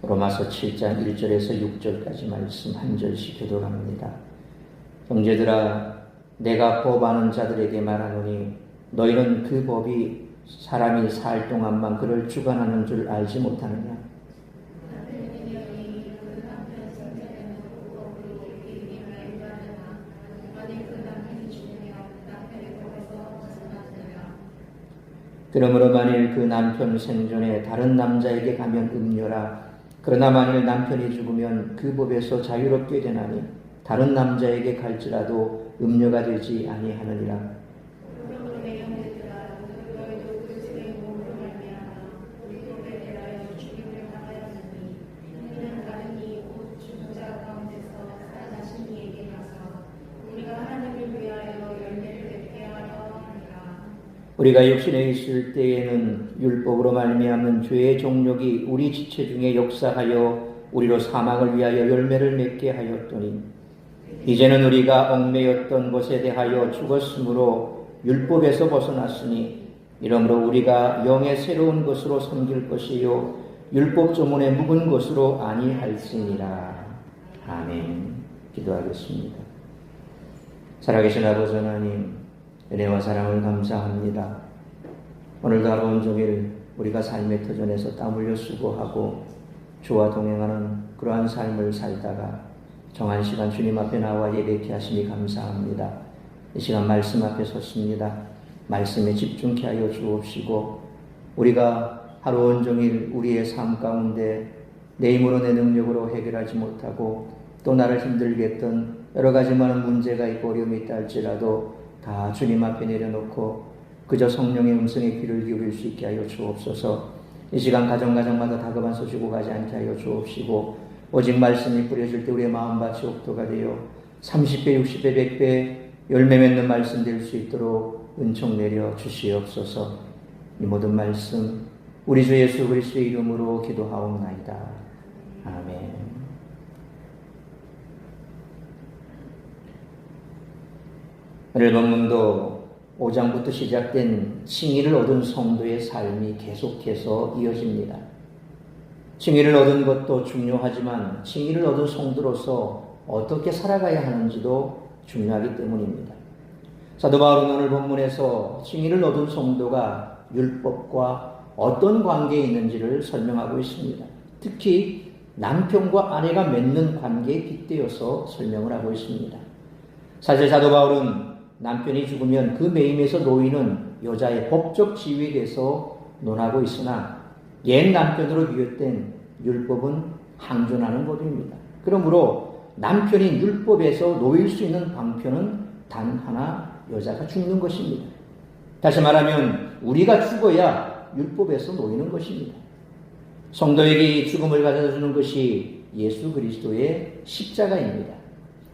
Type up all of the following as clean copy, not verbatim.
로마서 7장 1절에서 6절까지 말씀 한 절씩 교독합니다. 형제들아, 내가 법하는 자들에게 말하노니 너희는 그 법이 사람이 살 동안만 그를 주관하는 줄 알지 못하느냐? 그러므로 만일 그 남편 생전에 다른 남자에게 가면 음녀라. 그러나 만일 남편이 죽으면 그 법에서 자유롭게 되나니 다른 남자에게 갈지라도 음녀가 되지 아니하느니라. 우리가 육신에 있을 때에는 율법으로 말미암는 죄의 종력이 우리 지체 중에 역사하여 우리로 사망을 위하여 열매를 맺게 하였더니 이제는 우리가 얽매였던 것에 대하여 죽었으므로 율법에서 벗어났으니 이러므로 우리가 영의 새로운 것으로 섬길 것이요 율법 조문에 묵은 것으로 아니할지니라. 아멘. 기도하겠습니다. 살아계신 아버지 하나님, 은혜와 사랑을 감사합니다. 오늘도 하루 온종일 우리가 삶의 터전에서 땀 흘려 수고하고 주와 동행하는 그러한 삶을 살다가 정한 시간 주님 앞에 나와 예배케 하시니 감사합니다. 이 시간 말씀 앞에 섰습니다. 말씀에 집중케 하여 주옵시고 우리가 하루 온종일 우리의 삶 가운데 내 힘으로 내 능력으로 해결하지 못하고 또 나를 힘들게 했던 여러 가지 많은 문제가 있고 어려움이 있다 할지라도 다 주님 앞에 내려놓고 그저 성령의 음성에 귀를 기울일 수 있게 하여 주옵소서. 이 시간 가정마다 다급한 소식고 가지 않게 하여 주옵시고 오직 말씀이 뿌려질 때 우리의 마음밭이 옥토가 되어 30배, 60배, 100배 열매 맺는 말씀 될 수 있도록 은총 내려 주시옵소서. 이 모든 말씀 우리 주 예수 그리스도의 이름으로 기도하옵나이다. 아멘. 오늘 본문도 5장부터 시작된 칭의를 얻은 성도의 삶이 계속해서 이어집니다. 칭의를 얻은 것도 중요하지만 칭의를 얻은 성도로서 어떻게 살아가야 하는지도 중요하기 때문입니다. 사도 바울은 오늘 본문에서 칭의를 얻은 성도가 율법과 어떤 관계에 있는지를 설명하고 있습니다. 특히 남편과 아내가 맺는 관계에 빗대어서 설명을 하고 있습니다. 사실 사도 바울은 남편이 죽으면 그 매임에서 놓이는 여자의 법적 지위에 대해서 논하고 있으나 옛 남편으로 비롯된 율법은 항존하는 법입니다. 그러므로 남편이 율법에서 놓일 수 있는 방편은 단 하나, 여자가 죽는 것입니다. 다시 말하면 우리가 죽어야 율법에서 놓이는 것입니다. 성도에게 죽음을 가져다 주는 것이 예수 그리스도의 십자가입니다.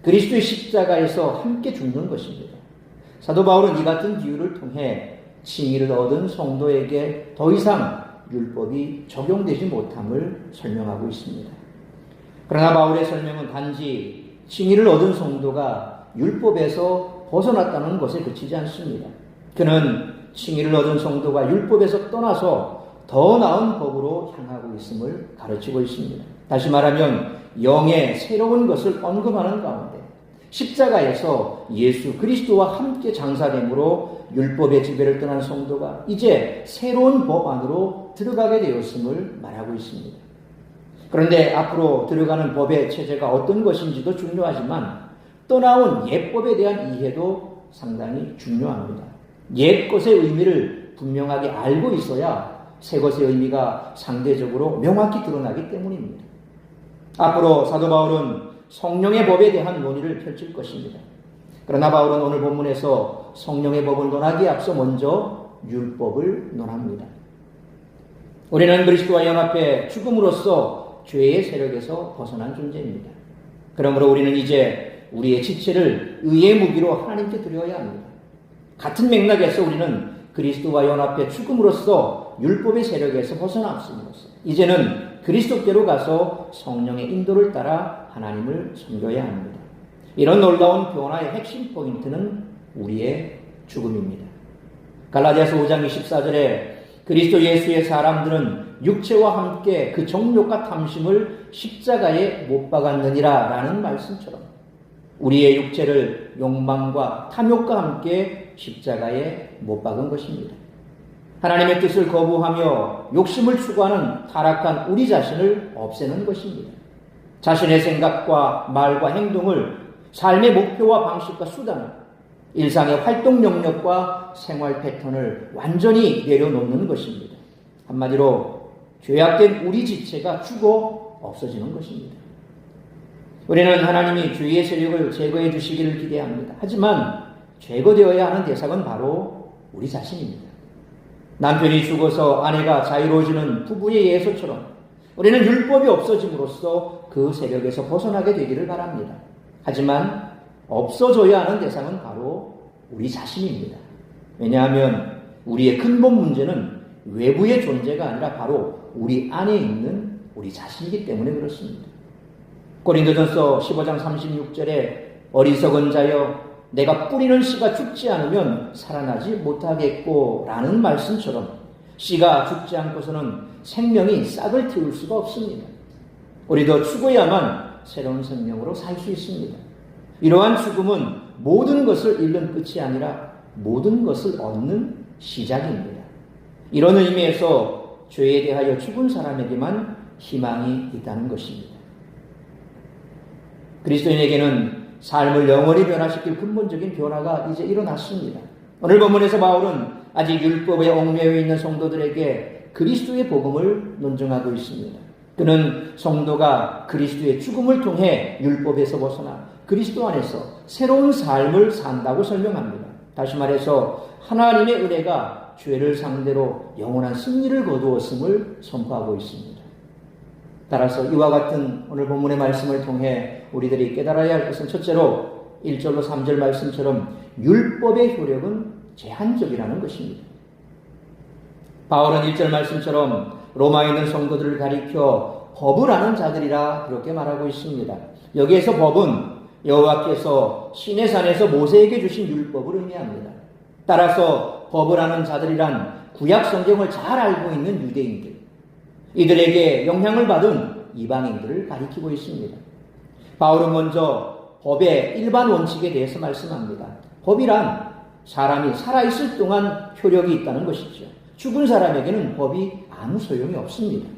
그리스도의 십자가에서 함께 죽는 것입니다. 사도 바울은 이 같은 비유를 통해 칭의를 얻은 성도에게 더 이상 율법이 적용되지 못함을 설명하고 있습니다. 그러나 바울의 설명은 단지 칭의를 얻은 성도가 율법에서 벗어났다는 것에 그치지 않습니다. 그는 칭의를 얻은 성도가 율법에서 떠나서 더 나은 법으로 향하고 있음을 가르치고 있습니다. 다시 말하면 영의 새로운 것을 언급하는 가운데 십자가에서 예수 그리스도와 함께 장사됨으로 율법의 지배를 떠난 성도가 이제 새로운 법 안으로 들어가게 되었음을 말하고 있습니다. 그런데 앞으로 들어가는 법의 체제가 어떤 것인지도 중요하지만 떠나온 옛법에 대한 이해도 상당히 중요합니다. 옛 것의 의미를 분명하게 알고 있어야 새 것의 의미가 상대적으로 명확히 드러나기 때문입니다. 앞으로 사도 바울은 성령의 법에 대한 논의를 펼칠 것입니다. 그러나 바울은 오늘 본문에서 성령의 법을 논하기에 앞서 먼저 율법을 논합니다. 우리는 그리스도와 연합해 죽음으로써 죄의 세력에서 벗어난 존재입니다. 그러므로 우리는 이제 우리의 지체를 의의 무기로 하나님께 드려야 합니다. 같은 맥락에서 우리는 그리스도와 연합해 죽음으로써 율법의 세력에서 벗어났음으로써 이제는 그리스도께로 가서 성령의 인도를 따라 하나님을 섬겨야 합니다. 이런 놀라운 변화의 핵심 포인트는 우리의 죽음입니다. 갈라디아서 5장 24절에 그리스도 예수의 사람들은 육체와 함께 그 정욕과 탐심을 십자가에 못 박았느니라 라는 말씀처럼 우리의 육체를 욕망과 탐욕과 함께 십자가에 못 박은 것입니다. 하나님의 뜻을 거부하며 욕심을 추구하는 타락한 우리 자신을 없애는 것입니다. 자신의 생각과 말과 행동을 삶의 목표와 방식과 수단을 일상의 활동 영역과 생활 패턴을 완전히 내려놓는 것입니다. 한마디로 죄악된 우리 지체가 죽어 없어지는 것입니다. 우리는 하나님이 죄의 세력을 제거해 주시기를 기대합니다. 하지만 제거되어야 하는 대상은 바로 우리 자신입니다. 남편이 죽어서 아내가 자유로워지는 부부의 예소처럼 우리는 율법이 없어짐으로써 그 세력에서 벗어나게 되기를 바랍니다. 하지만 없어져야 하는 대상은 바로 우리 자신입니다. 왜냐하면 우리의 근본 문제는 외부의 존재가 아니라 바로 우리 안에 있는 우리 자신이기 때문에 그렇습니다. 고린도전서 15장 36절에 어리석은 자여 내가 뿌리는 씨가 죽지 않으면 살아나지 못하겠고 라는 말씀처럼 씨가 죽지 않고서는 생명이 싹을 틔울 수가 없습니다. 우리도 죽어야만 새로운 생명으로 살 수 있습니다. 이러한 죽음은 모든 것을 잃는 끝이 아니라 모든 것을 얻는 시작입니다. 이런 의미에서 죄에 대하여 죽은 사람에게만 희망이 있다는 것입니다. 그리스도인에게는 삶을 영원히 변화시킬 근본적인 변화가 이제 일어났습니다. 오늘 본문에서 바울은 아직 율법에 얽매여 있는 성도들에게 그리스도의 복음을 논증하고 있습니다. 그는 성도가 그리스도의 죽음을 통해 율법에서 벗어나 그리스도 안에서 새로운 삶을 산다고 설명합니다. 다시 말해서 하나님의 은혜가 죄를 상대로 영원한 승리를 거두었음을 선포하고 있습니다. 따라서 이와 같은 오늘 본문의 말씀을 통해 우리들이 깨달아야 할 것은 첫째로 1절로 3절 말씀처럼 율법의 효력은 제한적이라는 것입니다. 바울은 1절 말씀처럼 로마에 있는 성도들을 가리켜 법을 아는 자들이라 그렇게 말하고 있습니다. 여기에서 법은 여호와께서 시내 산에서 모세에게 주신 율법을 의미합니다. 따라서 법을 아는 자들이란 구약 성경을 잘 알고 있는 유대인들, 이들에게 영향을 받은 이방인들을 가리키고 있습니다. 바울은 먼저 법의 일반 원칙에 대해서 말씀합니다. 법이란 사람이 살아있을 동안 효력이 있다는 것이죠. 죽은 사람에게는 법이 아무 소용이 없습니다.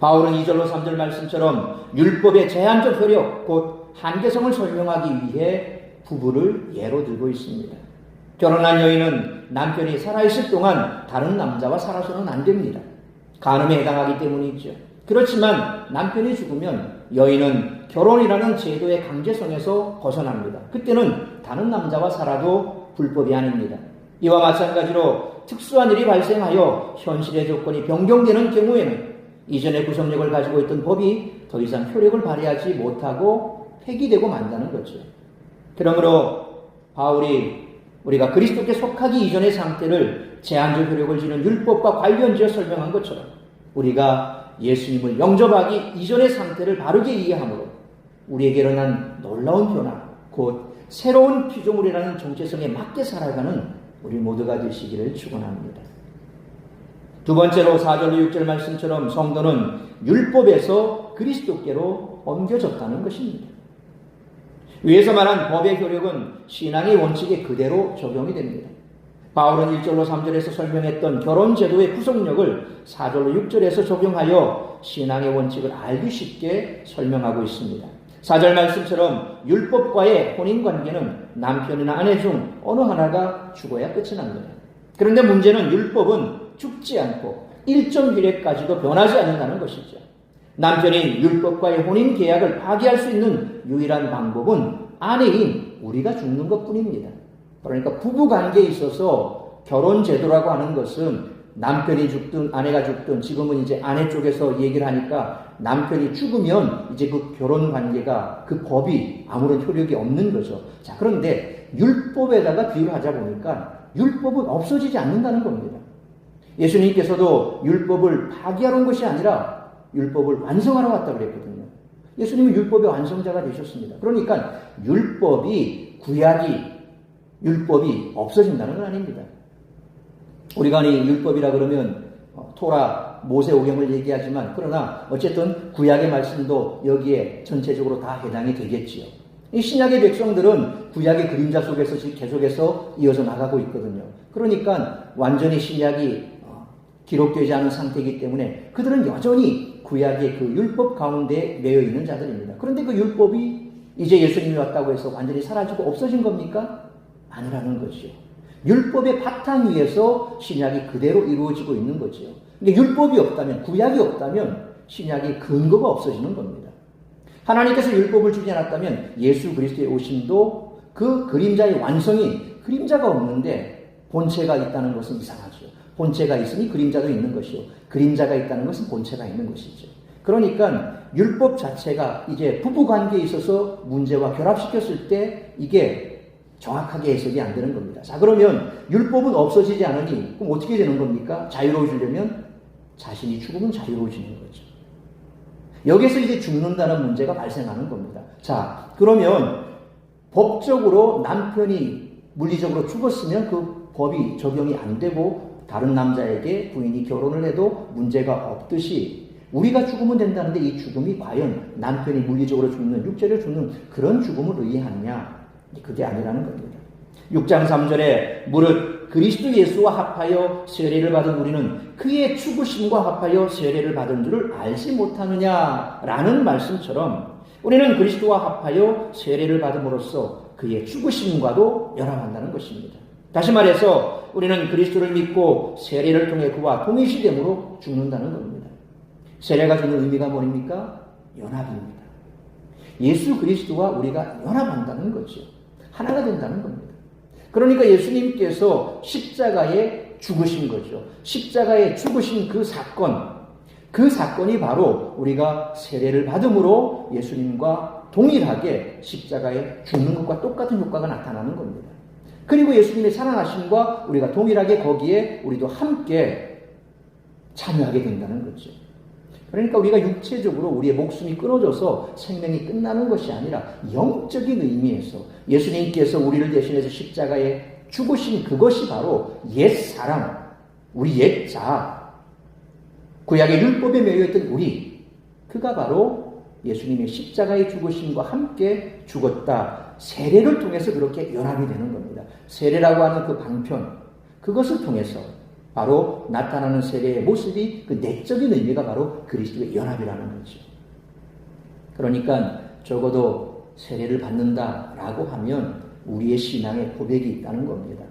바울은 2절로 3절 말씀처럼 율법의 제한적 효력, 곧 한계성을 설명하기 위해 부부를 예로 들고 있습니다. 결혼한 여인은 남편이 살아있을 동안 다른 남자와 살아서는 안 됩니다. 간음에 해당하기 때문이죠. 그렇지만 남편이 죽으면 여인은 결혼이라는 제도의 강제성에서 벗어납니다. 그때는 다른 남자와 살아도 불법이 아닙니다. 이와 마찬가지로 특수한 일이 발생하여 현실의 조건이 변경되는 경우에는 이전의 구속력을 가지고 있던 법이 더 이상 효력을 발휘하지 못하고 폐기되고 만다는 거죠. 그러므로 바울이 우리가 그리스도께 속하기 이전의 상태를 제한적 효력을 지닌 율법과 관련지어 설명한 것처럼 우리가 예수님을 영접하기 이전의 상태를 바르게 이해함으로 우리에게 일어난 놀라운 변화, 곧 새로운 피조물이라는 정체성에 맞게 살아가는 우리 모두가 되시기를 축원합니다. 두 번째로 4절로 6절 말씀처럼 성도는 율법에서 그리스도께로 옮겨졌다는 것입니다. 위에서 말한 법의 효력은 신앙의 원칙에 그대로 적용이 됩니다. 바울은 1절로 3절에서 설명했던 결혼제도의 구속력을 4절로 6절에서 적용하여 신앙의 원칙을 알기 쉽게 설명하고 있습니다. 4절 말씀처럼 율법과의 혼인관계는 남편이나 아내 중 어느 하나가 죽어야 끝이 납니다. 그런데 문제는 율법은 죽지 않고 일정 기례까지도 변하지 않는다는 것이죠. 남편이 율법과의 혼인 계약을 파기할 수 있는 유일한 방법은 아내인 우리가 죽는 것뿐입니다. 그러니까 부부 관계에 있어서 결혼 제도라고 하는 것은 남편이 죽든 아내가 죽든, 지금은 이제 아내 쪽에서 얘기를 하니까 남편이 죽으면 이제 그 결혼 관계가, 그 법이 아무런 효력이 없는 거죠. 자, 그런데 율법에다가 비유를 하자 보니까 율법은 없어지지 않는다는 겁니다. 예수님께서도 율법을 파기하러 온 것이 아니라 율법을 완성하러 왔다고 그랬거든요. 예수님은 율법의 완성자가 되셨습니다. 그러니까 율법이 없어진다는 건 아닙니다. 우리가 이 율법이라 그러면 토라, 모세오경을 얘기하지만 그러나 어쨌든 구약의 말씀도 여기에 전체적으로 다 해당이 되겠지요. 이 신약의 백성들은 구약의 그림자 속에서 계속해서 이어져 나가고 있거든요. 그러니까 완전히 신약이 기록되지 않은 상태이기 때문에 그들은 여전히 구약의 그 율법 가운데 매여 있는 자들입니다. 그런데 그 율법이 이제 예수님이 왔다고 해서 완전히 사라지고 없어진 겁니까? 아니라는 거죠. 율법의 바탕 위에서 신약이 그대로 이루어지고 있는 거죠. 근데 율법이 없다면, 구약이 없다면 신약의 근거가 없어지는 겁니다. 하나님께서 율법을 주지 않았다면 예수 그리스도의 오심도 그 그림자의 완성이 그림자가 없는데 본체가 있다는 것은 이상하죠. 본체가 있으니 그림자도 있는 것이요. 그림자가 있다는 것은 본체가 있는 것이죠. 그러니까 율법 자체가 이제 부부관계에 있어서 문제와 결합시켰을 때 이게 정확하게 해석이 안 되는 겁니다. 자, 그러면 율법은 없어지지 않으니 그럼 어떻게 되는 겁니까? 자유로워지려면 자신이 죽으면 자유로워지는 거죠. 여기서 이제 죽는다는 문제가 발생하는 겁니다. 자, 그러면 법적으로 남편이 물리적으로 죽었으면 그 법이 적용이 안 되고 다른 남자에게 부인이 결혼을 해도 문제가 없듯이 우리가 죽으면 된다는데 이 죽음이 과연 남편이 물리적으로 죽는, 육체를 죽는 그런 죽음을 의미하느냐? 그게 아니라는 겁니다. 6장 3절에 무릇 그리스도 예수와 합하여 세례를 받은 우리는 그의 죽으심과 합하여 세례를 받은 줄을 알지 못하느냐라는 말씀처럼 우리는 그리스도와 합하여 세례를 받음으로써 그의 죽으심과도 연합한다는 것입니다. 다시 말해서 우리는 그리스도를 믿고 세례를 통해 그와 동일시됨으로 죽는다는 겁니다. 세례가 주는 의미가 뭡니까? 연합입니다. 예수 그리스도와 우리가 연합한다는 거죠. 하나가 된다는 겁니다. 그러니까 예수님께서 십자가에 죽으신 거죠. 십자가에 죽으신 그 사건이 바로 우리가 세례를 받음으로 예수님과 동일하게 십자가에 죽는 것과 똑같은 효과가 나타나는 겁니다. 그리고 예수님의 살아나심과 우리가 동일하게 거기에 우리도 함께 참여하게 된다는 거죠. 그러니까 우리가 육체적으로 우리의 목숨이 끊어져서 생명이 끝나는 것이 아니라 영적인 의미에서 예수님께서 우리를 대신해서 십자가에 죽으신 그것이 바로 옛사람, 우리 옛자, 구약의 율법에 매여있던 우리, 그가 바로 예수님의 십자가의 죽으심과 함께 죽었다. 세례를 통해서 그렇게 연합이 되는 겁니다. 세례라고 하는 그 방편, 그것을 통해서 바로 나타나는 세례의 모습이 그 내적인 의미가 바로 그리스도의 연합이라는 거죠. 그러니까 적어도 세례를 받는다라고 하면 우리의 신앙의 고백이 있다는 겁니다.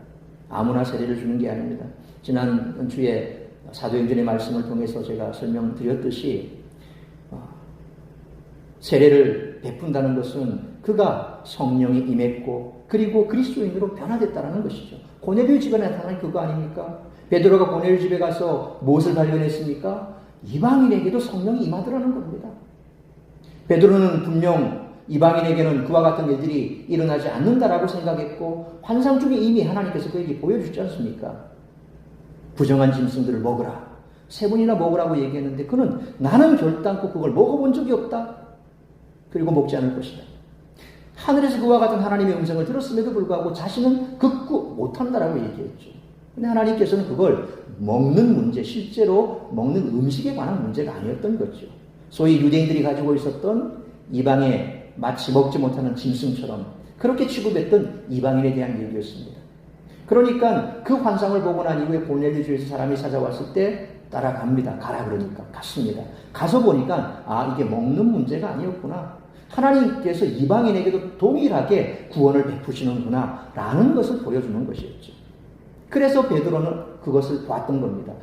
아무나 세례를 주는 게 아닙니다. 지난 주에 사도행전의 말씀을 통해서 제가 설명드렸듯이 세례를 베푼다는 것은 그가 성령이 임했고 그리고 그리스도인으로 변화됐다는 것이죠. 고넬료 집에 나타난 그거 아닙니까? 베드로가 고넬료 집에 가서 무엇을 발견했습니까? 이방인에게도 성령이 임하더라는 겁니다. 베드로는 분명 이방인에게는 그와 같은 일들이 일어나지 않는다라고 생각했고 환상 중에 이미 하나님께서 그에게 보여주지 않습니까? 부정한 짐승들을 먹으라. 3번이나 먹으라고 얘기했는데 그는 나는 결단코 그걸 먹어본 적이 없다. 그리고 먹지 않을 것이다. 하늘에서 그와 같은 하나님의 음성을 들었음에도 불구하고 자신은 극구 못한다라고 얘기했죠. 근데 하나님께서는 그걸 먹는 문제, 실제로 먹는 음식에 관한 문제가 아니었던 거죠. 소위 유대인들이 가지고 있었던 이방의 마치 먹지 못하는 짐승처럼 그렇게 취급했던 이방인에 대한 얘기였습니다. 그러니까 그 환상을 보고 난 이후에 고넬료 집에서 사람이 찾아왔을 때 따라갑니다. 가라 그러니까 갔습니다. 가서 보니까 이게 먹는 문제가 아니었구나. 하나님께서 이방인에게도 동일하게 구원을 베푸시는구나 라는 것을 보여주는 것이었죠. 그래서 베드로는 그것을 봤던 겁니다.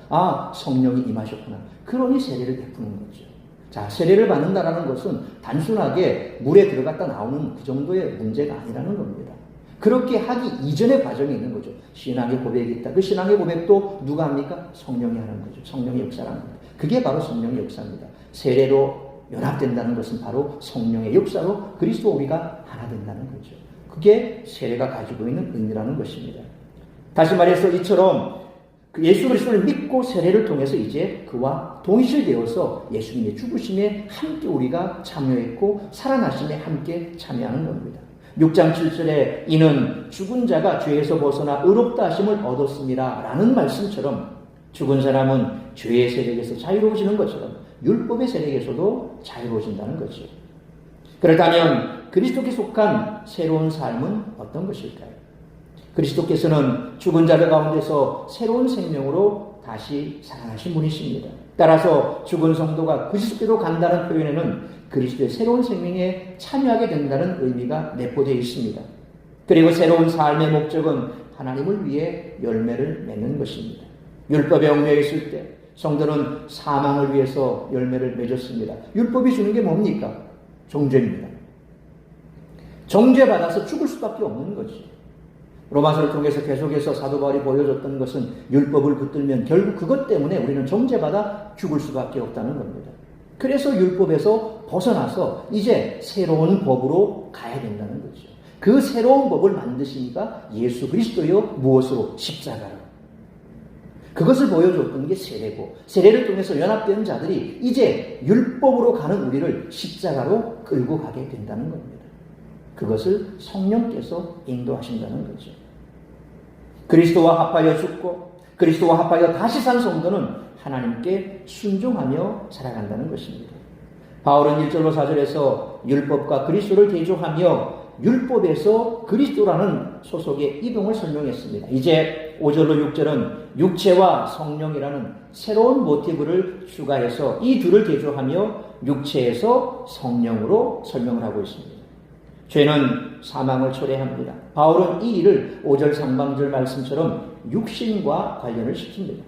성령이 임하셨구나. 그러니 세례를 베푸는 거죠. 자, 세례를 받는다라는 것은 단순하게 물에 들어갔다 나오는 그 정도의 문제가 아니라는 겁니다. 그렇게 하기 이전의 과정이 있는 거죠. 신앙의 고백이 있다. 그 신앙의 고백도 누가 합니까? 성령이 하는 거죠. 성령의 역사라는 겁니다. 그게 바로 성령의 역사입니다. 세례로 연합된다는 것은 바로 성령의 역사로 그리스도와 우리가 하나 된다는 거죠. 그게 세례가 가지고 있는 의미라는 것입니다. 다시 말해서 이처럼 예수 그리스도를 믿고 세례를 통해서 이제 그와 동일시되어서 예수님의 죽으심에 함께 우리가 참여했고 살아나심에 함께 참여하는 겁니다. 6장 7절에 이는 죽은 자가 죄에서 벗어나 의롭다 하심을 얻었습니다 라는 말씀처럼 죽은 사람은 죄의 세력에서 자유로워지는 것처럼 율법의 세력에서도 자유로워진다는 거죠. 그렇다면 그리스도께 속한 새로운 삶은 어떤 것일까요? 그리스도께서는 죽은 자들 가운데서 새로운 생명으로 다시 살아나신 분이십니다. 따라서 죽은 성도가 그리스도께로 간다는 표현에는 그리스도의 새로운 생명에 참여하게 된다는 의미가 내포되어 있습니다. 그리고 새로운 삶의 목적은 하나님을 위해 열매를 맺는 것입니다. 율법에 얽매여 있을 때 성도는 사망을 위해서 열매를 맺었습니다. 율법이 주는 게 뭡니까? 정죄입니다. 정죄받아서 죽을 수밖에 없는 거죠. 로마서를 통해서 계속해서 사도 바울이 보여줬던 것은 율법을 붙들면 결국 그것 때문에 우리는 정죄받아 죽을 수밖에 없다는 겁니다. 그래서 율법에서 벗어나서 이제 새로운 법으로 가야 된다는 거죠. 그 새로운 법을 만드시니까 예수 그리스도요. 무엇으로? 십자가로. 그것을 보여줬던 게 세례고, 세례를 통해서 연합된 자들이 이제 율법으로 가는 우리를 십자가로 끌고 가게 된다는 겁니다. 그것을 성령께서 인도하신다는 거죠. 그리스도와 합하여 죽고 그리스도와 합하여 다시 산 성도는 하나님께 순종하며 살아간다는 것입니다. 바울은 1절로 4절에서 율법과 그리스도를 대조하며 율법에서 그리스도라는 소속의 이동을 설명했습니다. 이제 5절로 6절은 육체와 성령이라는 새로운 모티브를 추가해서 이 둘을 대조하며 육체에서 성령으로 설명을 하고 있습니다. 죄는 사망을 초래합니다. 바울은 이 일을 5절 상반절 말씀처럼 육신과 관련을 시킵니다.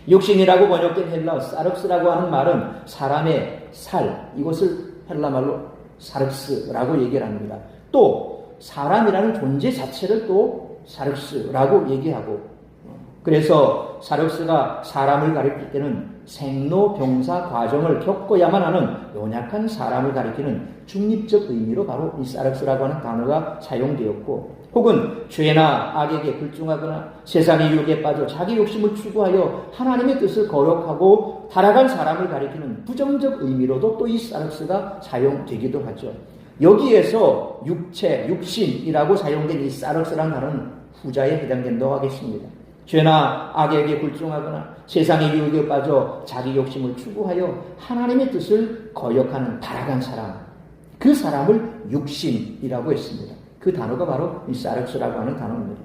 육신이라고 번역된 헬라어 사륵스라고 하는 말은 사람의 살, 이것을 헬라말로 사륵스라고 얘기를 합니다. 또 사람이라는 존재 자체를 또 사륵스라고 얘기하고, 그래서 사륵스가 사람을 가리킬 때는 생로병사 과정을 겪어야만 하는 연약한 사람을 가리키는 중립적 의미로 바로 이 사륵스라고 하는 단어가 사용되었고, 혹은 죄나 악에게 굴중하거나 세상의 유혹에 빠져 자기 욕심을 추구하여 하나님의 뜻을 거역하고 타락한 사람을 가리키는 부정적 의미로도 또 이 사륵스가 사용되기도 하죠. 여기에서 육체, 육신이라고 사용된 이 사륵스라는 단어는 후자에 해당된다고 하겠습니다. 죄나 악에게 굴중하거나 세상의 유혹에 빠져 자기 욕심을 추구하여 하나님의 뜻을 거역하는 타락한 사람, 그 사람을 육신이라고 했습니다. 그 단어가 바로 이 사륵스라고 하는 단어입니다.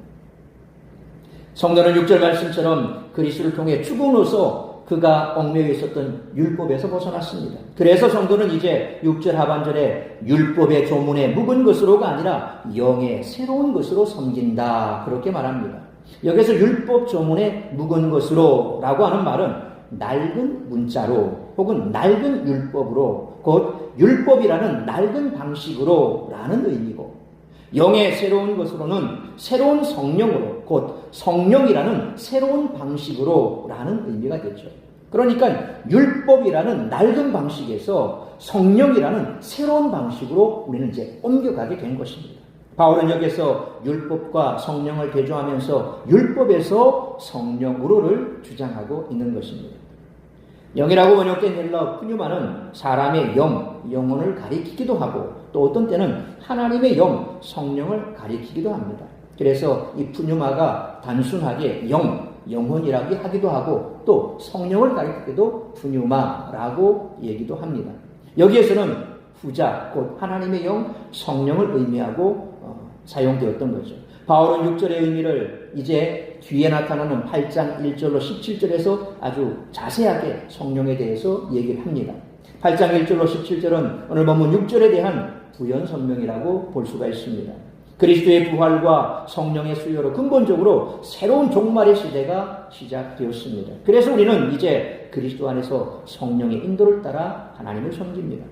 성도는 6절 말씀처럼 그리스도를 통해 죽음으로써 그가 얽매여 있었던 율법에서 벗어났습니다. 그래서 성도는 이제 6절 하반절에 율법의 조문에 묵은 것으로가 아니라 영의 새로운 것으로 섬긴다, 그렇게 말합니다. 여기서 율법 조문에 묵은 것으로 라고 하는 말은 낡은 문자로 혹은 낡은 율법으로, 곧 율법이라는 낡은 방식으로 라는 의미고, 영의 새로운 것으로는 새로운 성령으로, 곧 성령이라는 새로운 방식으로 라는 의미가 되죠. 그러니까 율법이라는 낡은 방식에서 성령이라는 새로운 방식으로 우리는 이제 옮겨가게 된 것입니다. 바울은 여기서 율법과 성령을 대조하면서 율법에서 성령으로를 주장하고 있는 것입니다. 영이라고 번역된 헬라어 푸뉴마는 사람의 영혼을 가리키기도 하고, 또 어떤 때는 하나님의 영, 성령을 가리키기도 합니다. 그래서 이 푸뉴마가 단순하게 영혼이라고 하기도 하고, 또 성령을 가리키기도 푸뉴마라고 얘기도 합니다. 여기에서는 후자, 곧 하나님의 영, 성령을 의미하고 사용되었던 거죠. 바울은 6절의 의미를 이제 뒤에 나타나는 8장 1절로 17절에서 아주 자세하게 성령에 대해서 얘기를 합니다. 8장 1절로 17절은 오늘 본문 6절에 대한 부연 설명이라고 볼 수가 있습니다. 그리스도의 부활과 성령의 수요로 근본적으로 새로운 종말의 시대가 시작되었습니다. 그래서 우리는 이제 그리스도 안에서 성령의 인도를 따라 하나님을 섬깁니다.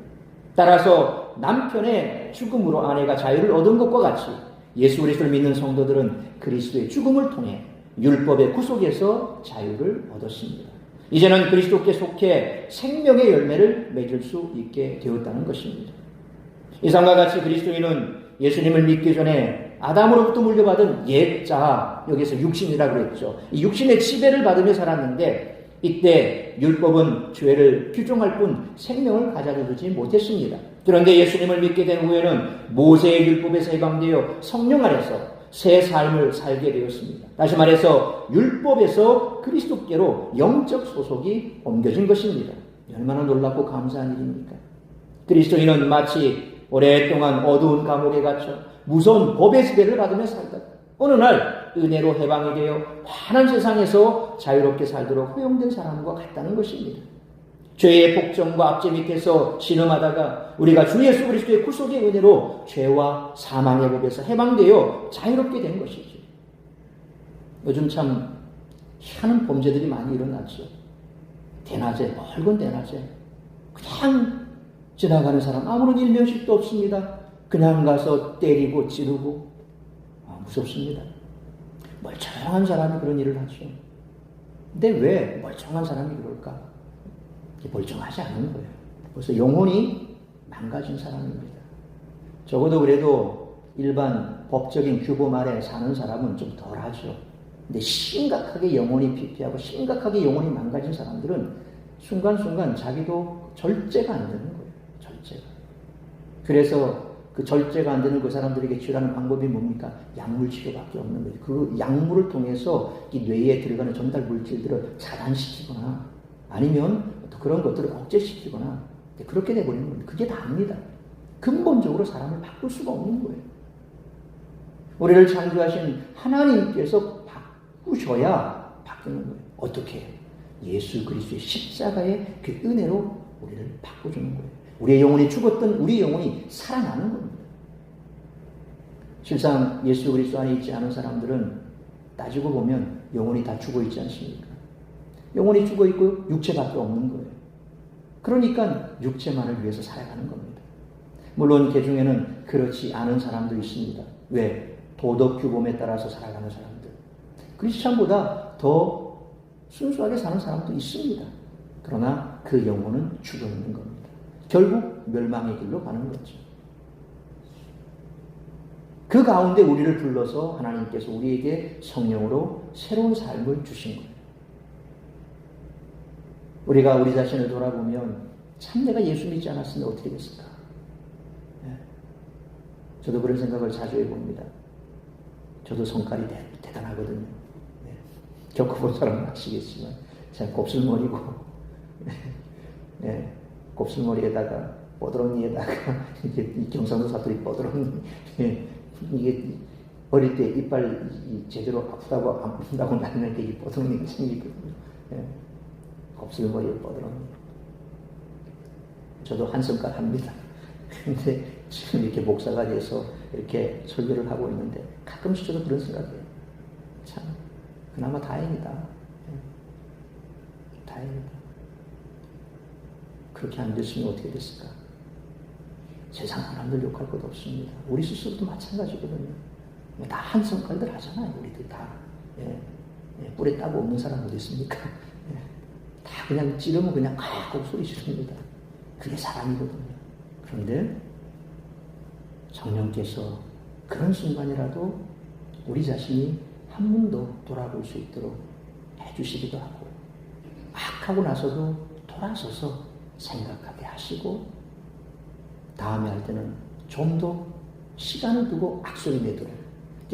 따라서 남편의 죽음으로 아내가 자유를 얻은 것과 같이 예수 그리스도를 믿는 성도들은 그리스도의 죽음을 통해 율법의 구속에서 자유를 얻었습니다. 이제는 그리스도께 속해 생명의 열매를 맺을 수 있게 되었다는 것입니다. 이상과 같이 그리스도인은 예수님을 믿기 전에 아담으로부터 물려받은 옛자, 여기서 육신이라고 했죠. 이 육신의 지배를 받으며 살았는데 이때 율법은 죄를 규정할 뿐 생명을 가져다 주지 못했습니다. 그런데 예수님을 믿게 된 후에는 모세의 율법에서 해방되어 성령 안에서 새 삶을 살게 되었습니다. 다시 말해서 율법에서 그리스도께로 영적 소속이 옮겨진 것입니다. 얼마나 놀랍고 감사한 일입니까? 그리스도인은 마치 오랫동안 어두운 감옥에 갇혀 무서운 법의 지배를 받으며 살다가 어느 날 은혜로 해방이 되어 환한 세상에서 자유롭게 살도록 허용된 사람과 같다는 것입니다. 죄의 복종과 압제 밑에서 신음하다가 우리가 주 예수 그리스도의 구속의 은혜로 죄와 사망의 법에서 해방되어 자유롭게 된 것이죠. 요즘 참 희한한 범죄들이 많이 일어났죠. 대낮에, 멀건 대낮에 그냥 지나가는 사람 아무런 일면식도 없습니다. 그냥 가서 때리고 찌르고 무섭습니다. 멀쩡한 사람이 그런 일을 하죠. 근데 왜 멀쩡한 사람이 그럴까? 멀쩡하지 않은 거예요. 그래서 영혼이 망가진 사람입니다. 적어도 그래도 일반 법적인 규범 아래 사는 사람은 좀 덜하죠. 근데 심각하게 영혼이 피폐하고 심각하게 영혼이 망가진 사람들은 순간순간 자기도 절제가 안 되는 거예요. 절제가. 그래서 그 절제가 안 되는 그 사람들에게 치료하는 방법이 뭡니까? 약물 치료밖에 없는 거예요. 그 약물을 통해서 이 뇌에 들어가는 전달 물질들을 차단시키거나 아니면 또 그런 것들을 억제시키거나 그렇게 돼버리는 겁니다. 그게 다입니다. 근본적으로 사람을 바꿀 수가 없는 거예요. 우리를 창조하신 하나님께서 바꾸셔야 바뀌는 거예요. 어떻게 해요? 예수 그리스도의 십자가의 그 은혜로 우리를 바꿔주는 거예요. 우리의 영혼이 죽었던 우리의 영혼이 살아나는 겁니다. 실상 예수 그리스도 안에 있지 않은 사람들은 따지고 보면 영혼이 다 죽어 있지 않습니까? 영혼이 죽어 있고 육체밖에 없는 거예요. 그러니까 육체만을 위해서 살아가는 겁니다. 물론 그 중에는 그렇지 않은 사람도 있습니다. 왜? 도덕 규범에 따라서 살아가는 사람들. 크리스찬보다 더 순수하게 사는 사람도 있습니다. 그러나 그 영혼은 죽어 있는 겁니다. 결국 멸망의 길로 가는 거죠. 그 가운데 우리를 불러서 하나님께서 우리에게 성령으로 새로운 삶을 주신 거예요. 우리가 우리 자신을 돌아보면 참 내가 예수 믿지 않았으면 어떻게 됐을까? 저도 그런 생각을 자주 해봅니다. 저도 성깔이 대단하거든요. 겪어본 사람은 아시겠지만 제가 곱슬머리고 곱슬머리에다가 뽀드렁니에다가 이 경상도 사투리 뽀드렁니 이게 어릴 때 이빨 제대로 아프다고 안 아픈다고 나는데 이 뽀드렁니가 생기거든요. 곱슬머리에 뽀드렁니. 저도 한 성깔 합니다. 근데 지금 이렇게 목사가 돼서 이렇게 설교를 하고 있는데 가끔씩 저도 그런 생각이에요. 참 그나마 다행이다. 다행이다. 그렇게 안 됐으면 어떻게 됐을까? 세상 사람들 욕할 것도 없습니다. 우리 스스로도 마찬가지거든요. 다 한 성깔들 하잖아요. 우리들 다. 뿔에 따고 없는 사람 어디 있습니까? 다 그냥 찌르면 그냥 칵 소리 지릅니다. 그게 사람이거든요. 그런데 성령께서 그런 순간이라도 우리 자신이 한 번 더 돌아볼 수 있도록 해주시기도 하고 막 하고 나서도 돌아서서 생각하게 하시고 다음에 할 때는 좀 더 시간을 두고 악소리 내도록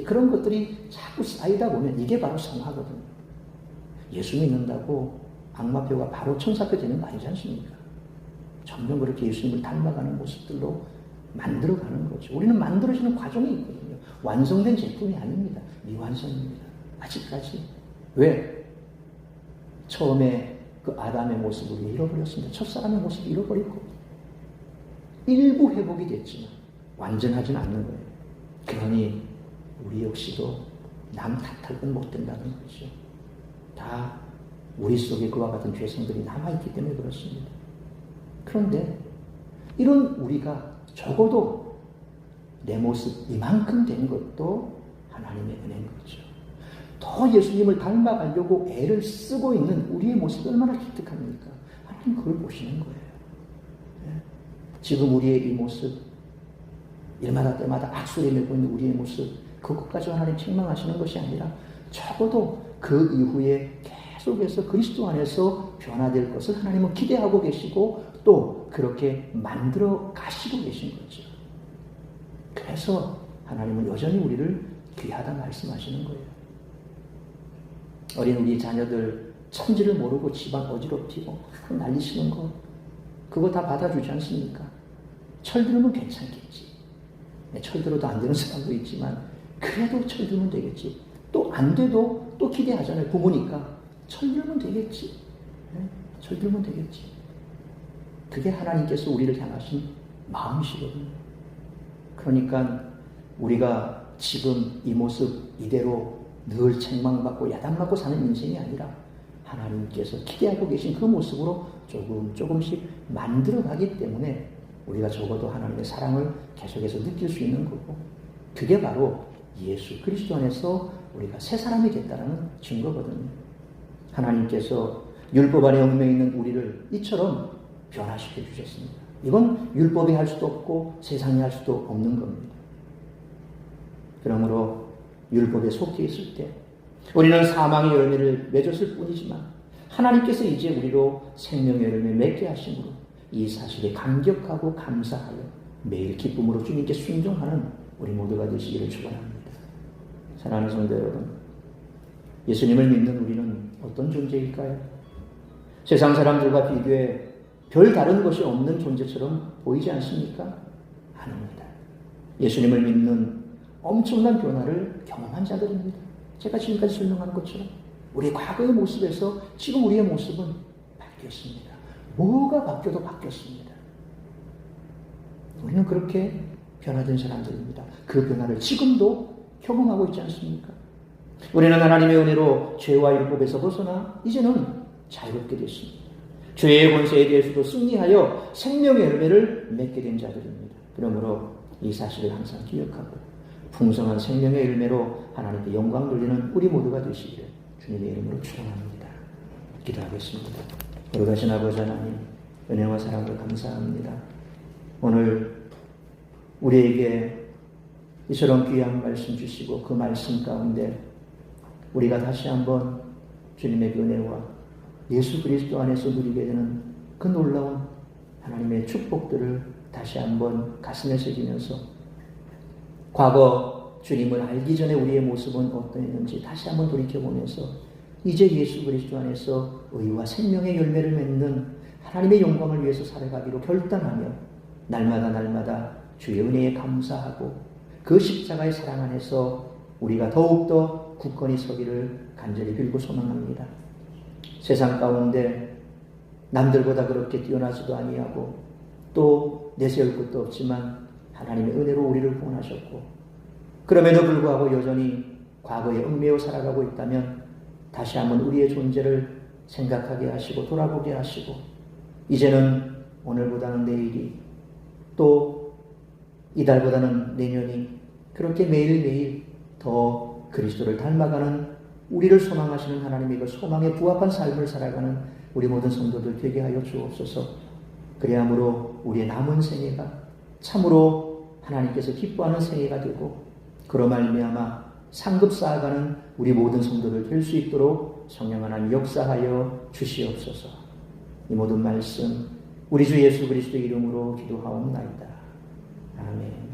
그런 것들이 자꾸 쌓이다 보면 이게 바로 성화거든요. 예수 믿는다고 악마표가 바로 천사표 되는 거 아니지 않습니까? 점점 그렇게 예수님을 닮아가는 모습들로 만들어가는 거죠. 우리는 만들어지는 과정이 있거든요. 완성된 제품이 아닙니다. 미완성입니다. 아직까지. 왜? 처음에 그 아담의 모습을 잃어버렸습니다. 첫사람의 모습을 잃어버리고 일부 회복이 됐지만 완전하지는 않는 거예요. 그러니 우리 역시도 남 탓할 건 못 된다는 거죠. 다 우리 속에 그와 같은 죄성들이 남아있기 때문에 그렇습니다. 그런데 이런 우리가 적어도 내 모습 이만큼 된 것도 하나님의 은혜인 거죠. 더 예수님을 닮아가려고 애를 쓰고 있는 우리의 모습이 얼마나 기특합니까? 하나님 그걸 보시는 거예요. 지금 우리의 이 모습, 일마다 때마다 악소리 내고 있는 우리의 모습, 그것까지 하나님 책망하시는 것이 아니라 적어도 그 이후에 계속해서 그리스도 안에서 변화될 것을 하나님은 기대하고 계시고 또 그렇게 만들어 가시고 계신 거죠. 그래서 하나님은 여전히 우리를 귀하다 말씀하시는 거예요. 어린 우리 자녀들 천지를 모르고 집안 어지럽히고 난리치는 거 그거 다 받아주지 않습니까? 철들으면 괜찮겠지. 철들어도 안 되는 사람도 있지만 그래도 철들면 되겠지. 또 안 돼도 또 기대하잖아요. 부모니까 철들면 되겠지. 철들면 되겠지. 그게 하나님께서 우리를 향하신 마음이시거든요. 그러니까 우리가 지금 이 모습 이대로 늘 책망받고 야단맞고 사는 인생이 아니라 하나님께서 기대하고 계신 그 모습으로 조금씩 만들어가기 때문에 우리가 적어도 하나님의 사랑을 계속해서 느낄 수 있는 거고 그게 바로 예수 그리스도 안에서 우리가 새 사람이 됐다는 증거거든요. 하나님께서 율법 안에 얽매여 있는 우리를 이처럼 변화시켜 주셨습니다. 이건 율법이 할 수도 없고 세상이 할 수도 없는 겁니다. 그러므로 율법에 속해 있을 때 우리는 사망의 열매를 맺었을 뿐이지만 하나님께서 이제 우리로 생명의 열매 맺게 하심으로 이 사실에 감격하고 감사하여 매일 기쁨으로 주님께 순종하는 우리 모두가 되시기를 축원합니다. 사랑하는 성도 여러분, 예수님을 믿는 우리는 어떤 존재일까요? 세상 사람들과 비교해 별 다른 것이 없는 존재처럼 보이지 않습니까? 아닙니다. 예수님을 믿는 엄청난 변화를 경험한 자들입니다. 제가 지금까지 설명한 것처럼 우리의 과거의 모습에서 지금 우리의 모습은 바뀌었습니다. 뭐가 바뀌어도 바뀌었습니다. 우리는 그렇게 변화된 사람들입니다. 그 변화를 지금도 경험하고 있지 않습니까? 우리는 하나님의 은혜로 죄와 율법에서 벗어나 이제는 자유롭게 됐습니다. 죄의 권세에 대해서도 승리하여 생명의 열매를 맺게 된 자들입니다. 그러므로 이 사실을 항상 기억하고 풍성한 생명의 열매로 하나님께 영광 돌리는 우리 모두가 되시기를 주님의 이름으로 축원합니다. 기도하겠습니다. 거룩하신 아버지 하나님, 은혜와 사랑을 감사합니다. 오늘 우리에게 이처럼 귀한 말씀 주시고 그 말씀 가운데 우리가 다시 한번 주님의 은혜와 예수 그리스도 안에서 누리게 되는 그 놀라운 하나님의 축복들을 다시 한번 가슴에 새기면서 과거 주님을 알기 전에 우리의 모습은 어떠했는지 다시 한번 돌이켜보면서 이제 예수 그리스도 안에서 의와 생명의 열매를 맺는 하나님의 영광을 위해서 살아가기로 결단하며 날마다 주의 은혜에 감사하고 그 십자가의 사랑 안에서 우리가 더욱더 굳건히 서기를 간절히 빌고 소망합니다. 세상 가운데 남들보다 그렇게 뛰어나지도 아니하고 또 내세울 것도 없지만 하나님의 은혜로 우리를 구원하셨고 그럼에도 불구하고 여전히 과거에 얽매여 살아가고 있다면 다시 한번 우리의 존재를 생각하게 하시고 돌아보게 하시고 이제는 오늘보다는 내일이 또 이달보다는 내년이 그렇게 매일매일 더 그리스도를 닮아가는 우리를 소망하시는 하나님의 그 소망에 부합한 삶을 살아가는 우리 모든 성도들 되게 하여 주옵소서. 그래야므로 우리의 남은 생애가 참으로 하나님께서 기뻐하는 생애가 되고 그로 말미암아 상급 쌓아가는 우리 모든 성도들 될 수 있도록 성령 하나님 역사하여 주시옵소서. 이 모든 말씀 우리 주 예수 그리스도 이름으로 기도하옵나이다. 아멘.